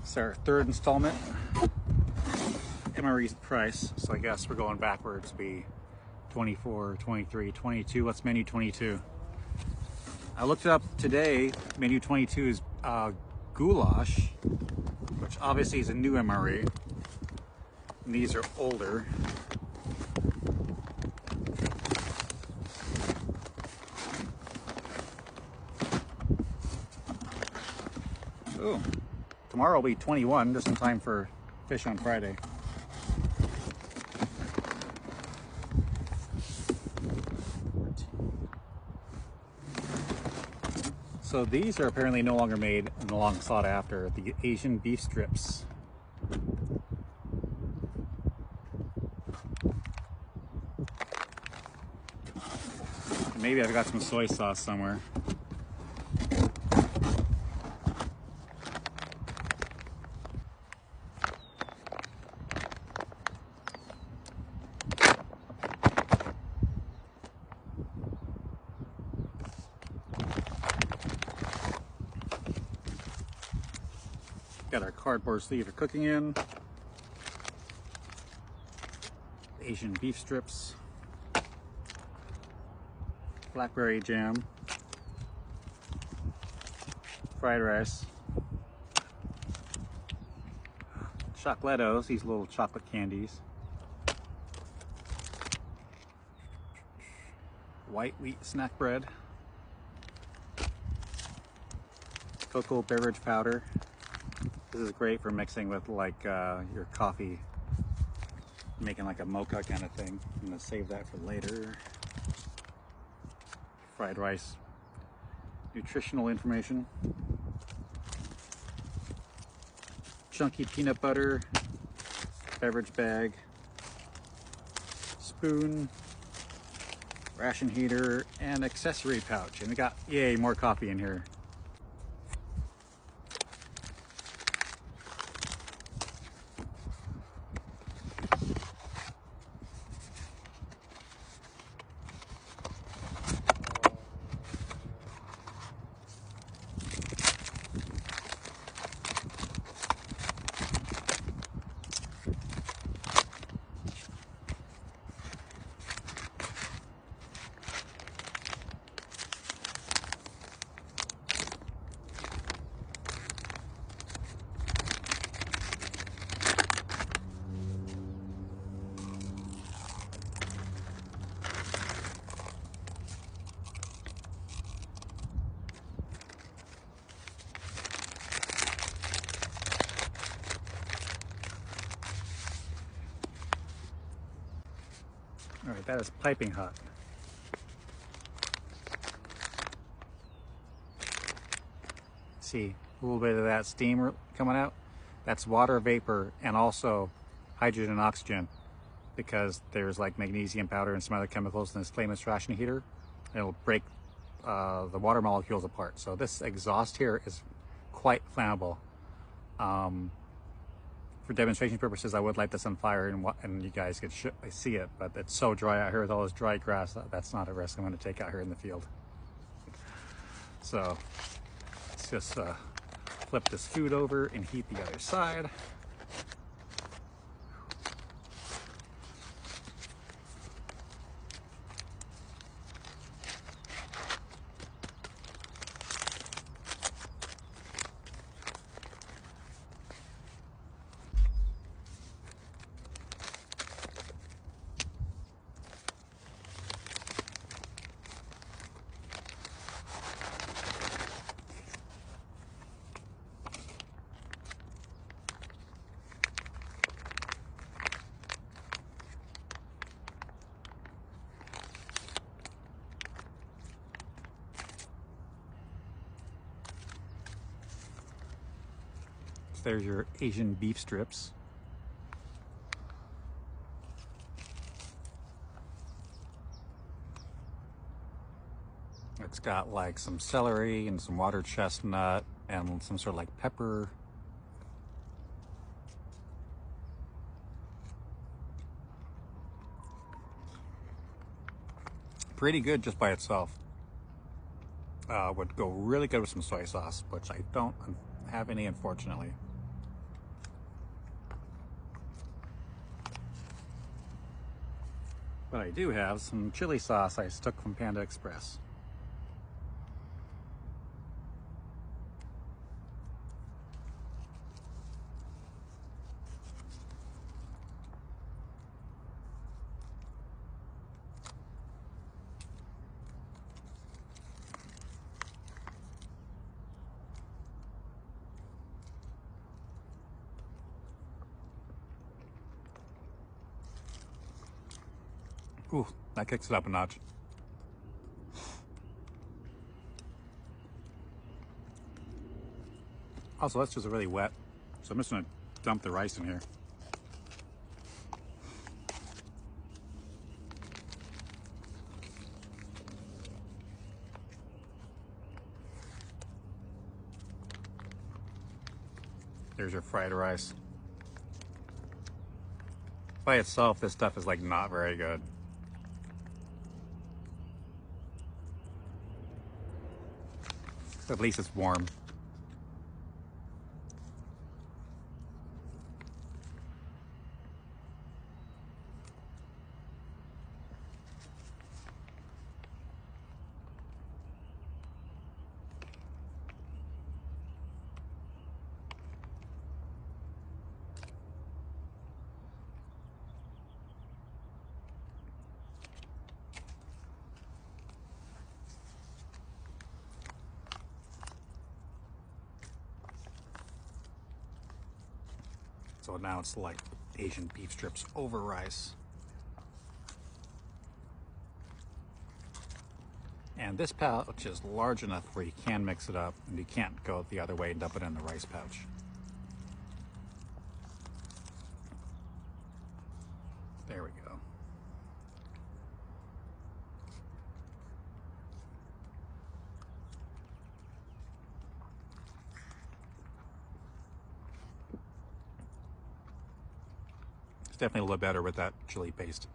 It's our third installment. MRE's price, so I guess we're going backwards. Be 24, 23, 22. What's menu 22? I looked it up today. Menu 22 is goulash, which obviously is a new MRE. And these are older. Ooh, tomorrow will be 21, just in time for fish on Friday. So these are apparently no longer made and long sought after, the Asian beef strips. Maybe I've got some soy sauce somewhere. Got our cardboard sleeve for cooking in. Asian beef strips. Blackberry jam. Fried rice. Chocolatos, these little chocolate candies. White wheat snack bread. Cocoa beverage powder. This is great for mixing with like your coffee, making like a mocha kind of thing. I'm gonna save that for later. Fried rice, nutritional information. Chunky peanut butter, beverage bag, spoon, ration heater, and accessory pouch. And we got, yay, more coffee in here. All right, that is piping hot. See a little bit of that steam coming out? That's water vapor and also hydrogen and oxygen, because there's like magnesium powder and some other chemicals in this flameless ration heater. It'll break the water molecules apart. So this exhaust here is quite flammable. For demonstration purposes, I would light this on fire and you guys could see it, but it's so dry out here with all this dry grass. That's not a risk I'm going to take out here in the field. So let's just flip this food over and heat the other side. There's your Asian beef strips. It's got like some celery and some water chestnut and some sort of like pepper. Pretty good just by itself. Would go really good with some soy sauce, which I don't have any, unfortunately. But I do have some chili sauce I took from Panda Express. Ooh, that kicks it up a notch. Also, that's just really wet, so I'm just gonna dump the rice in here. There's your fried rice. By itself, this stuff is like not very good. At least it's warm. So now it's like Asian beef strips over rice. And this pouch is large enough where you can mix it up and you can't go the other way and dump it in the rice pouch. There we go. It's definitely a little better with that chili paste.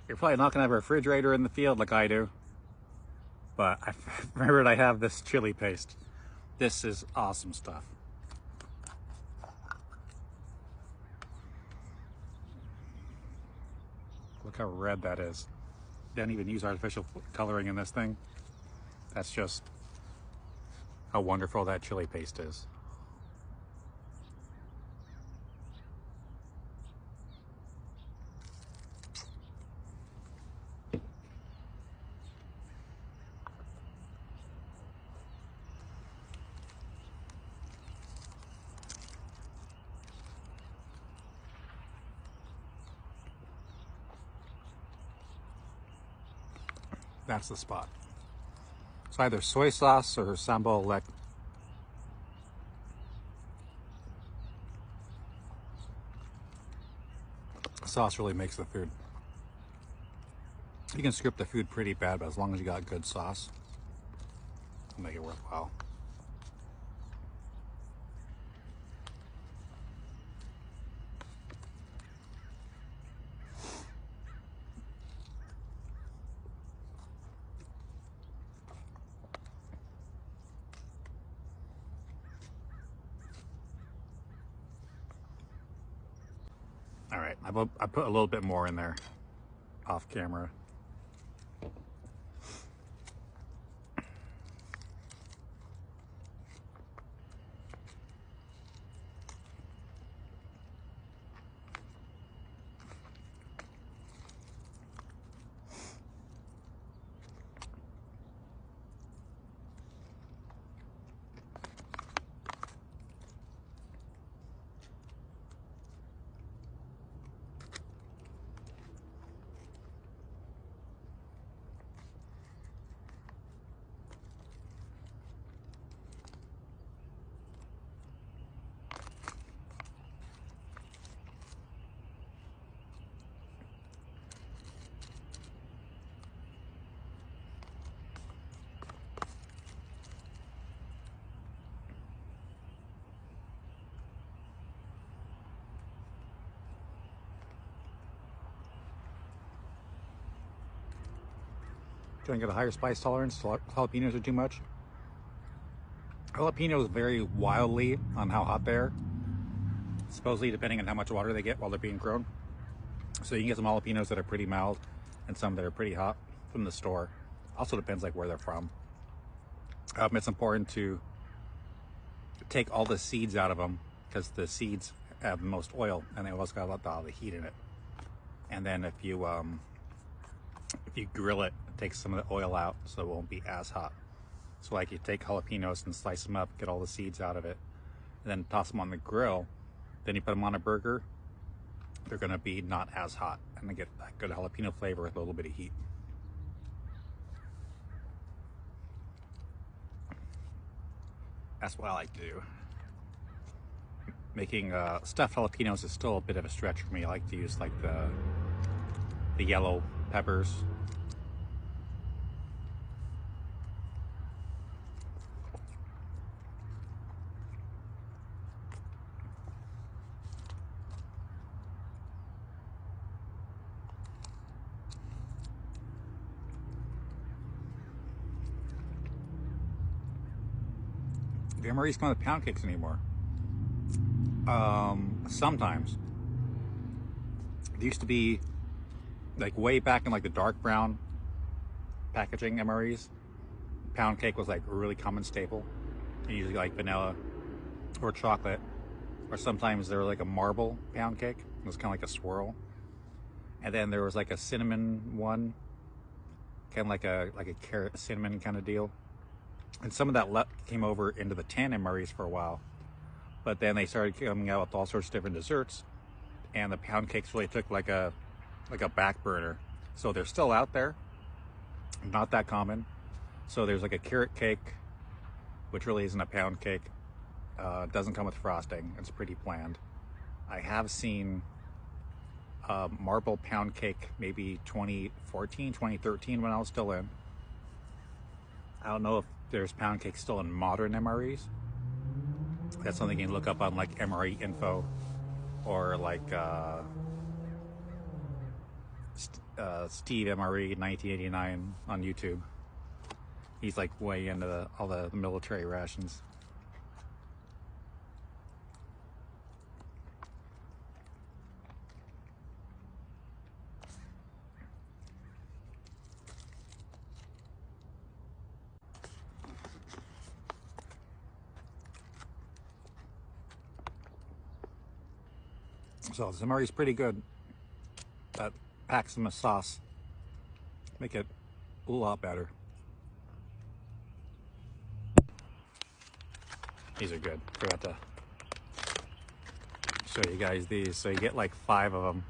You're probably not gonna have a refrigerator in the field like I do, but I remembered I have this chili paste. This is awesome stuff. Look how red that is. Didn't even use artificial coloring in this thing. That's just how wonderful that chili paste is. That's the spot. It's either soy sauce or sambal lek. Sauce really makes the food. You can script the food pretty bad, but as long as you got good sauce, it'll make it worthwhile. All right, I put a little bit more in there off camera. trying to get a higher spice tolerance, jalapenos are too much. Jalapenos vary wildly on how hot they are, supposedly depending on how much water they get while they're being grown. So you can get some jalapenos that are pretty mild and some that are pretty hot from the store. Also depends like where they're from. It's important to take all the seeds out of them because the seeds have the most oil and they also got a lot of the heat in it. And then if you grill it, it takes some of the oil out so it won't be as hot. So like you take jalapenos and slice them up, get all the seeds out of it, and then toss them on the grill. Then you put them on a burger, they're gonna be not as hot and they get that good jalapeno flavor with a little bit of heat. That's what I like to do. Making stuffed jalapenos is still a bit of a stretch for me. I like to use like the yellow peppers. The MRE's come with pound cakes anymore. Sometimes. It used to be like way back in like the dark brown packaging MREs. Pound cake was like a really common staple. Usually like vanilla or chocolate. Or sometimes there was like a marble pound cake. It was kind of like a swirl. And then there was like a cinnamon one. Kind of like a carrot cinnamon kind of deal. And some of that came over into the tan MREs for a while. But then they started coming out with all sorts of different desserts. And the pound cakes really took like a back burner. So they're still out there. Not that common. So there's like a carrot cake, which really isn't a pound cake. It doesn't come with frosting. It's pretty bland. I have seen marble pound cake maybe 2014, 2013 when I was still in. I don't know if there's pound cake still in modern MREs. That's something you can look up on like MRE info or like Steve MRE 1989 on YouTube. He's like way into all the military rations. So this MRE is pretty good. That packs some sauce, make it a lot better. These are good. Forgot to show you guys these. So you get like 5 of them.